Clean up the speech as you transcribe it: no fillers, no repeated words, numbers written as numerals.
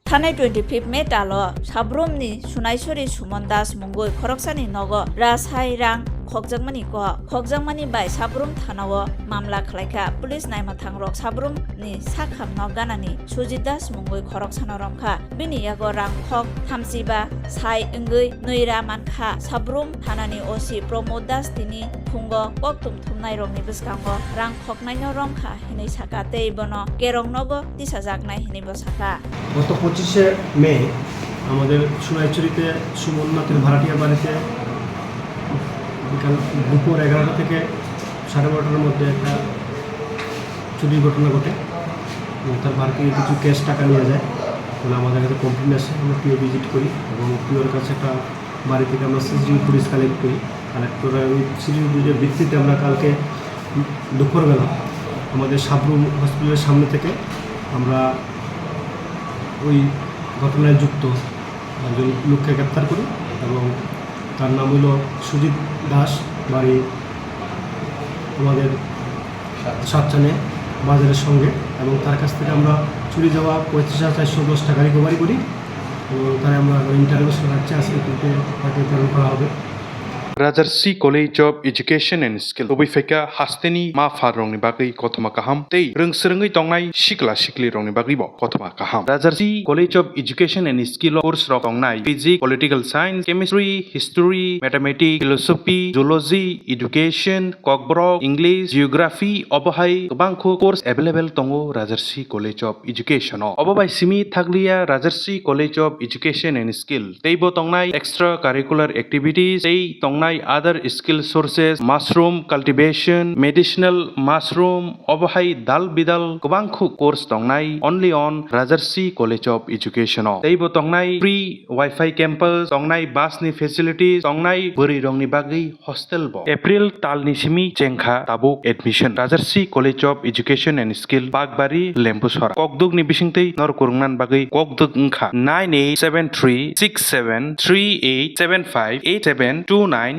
Thanai 25 May talo sabrumni sunaisori Suman Das mungoi khoroksani nogo rasai rang Khogjakmani bai sabrum thanao mamla khlaika police naima thangrok sabrum ni sakham noganani Sujit Das mungoi khoroksana Romkha bini yago rang khok thamsiba sai engoi noira mankha sabrum thanani osi Pramod Das tini phungo koktum thumnai rokni biskango rang khoknaino Romkha hinai saka teibono kerong nogo disajaknai hinai bosaka গত 25শে মে আমাদের সোনাইছড়িতে সুমন নাথের ভাড়াটিয়া বাড়িতে বিকাল দুপুর 11টা থেকে 12:30টার মধ্যে একটা চুরির ঘটনা ঘটে। তার ভাড়াটি কিছু ক্যাশ টাকা নিয়ে যায় বলে আমাদের কাছে কমপ্লেন আসে। আমরা পিও ভিজিট করি এবং পিওর কাছে একটা বাড়ি থেকে আমরা সিসিটিভি ফুটেজ কালেক্ট করি। কালেক্ট করে ওই সিসিটিভি ফুটেজের ভিত্তিতে আমরা কালকে দুপুরবেলা আমাদের সাবরুম হসপিটালের সামনে থেকে আমরা ওই ঘটনায় যুক্ত একজন লোককে গ্রেপ্তার করি এবং তার নাম হলো সুজিত দাস, বাড়ি আমাদের সাতচানে বাজারের সঙ্গে, এবং তার কাছ থেকে আমরা চুরি যাওয়া 35,410 টাকা রিকভারি করি এবং তারা আমরা ইন্টারভিউ রাখছি। আজকে কিন্তু তাকে প্রেরণ করা হবে। Rajarsi College of Education and Skill Obifeka Hasteni Ma Farongni Bagi Kotoma Kaham Tei Rungsrungi Tongnai Shikla Shikli Rongni Bagi Bo Kotoma Kaham Rajarsi College of Education and Skill Course Tongnai Physics, Political Science, Chemistry, History, Mathematics, Philosophy, Zoology, Education, Kokborok, English, Geography, Obohai Bangko course available Tongo Rajarsi College of Education Obobai Simi Thaglia Rajarsi College of Education and Skill Teibo Tongnai extracurricular activities Tei Tongnai other skill sources, mushroom cultivation, medicinal mushroom, obahai dal bidal kubangku course tongnai only on Rajarsi College of Education. Teibo tongnai free Wi-Fi campus, tongnai bus ni facilities, tongnai buri rongni bagi hostel bo. April tal ni simi chengkha tabuk admission. Rajarsi College of Education and Skill Bagbari Lempusora. Kokdug ni bisingtei nor kurungnan bagi kokdug ngkha 98736738758729801803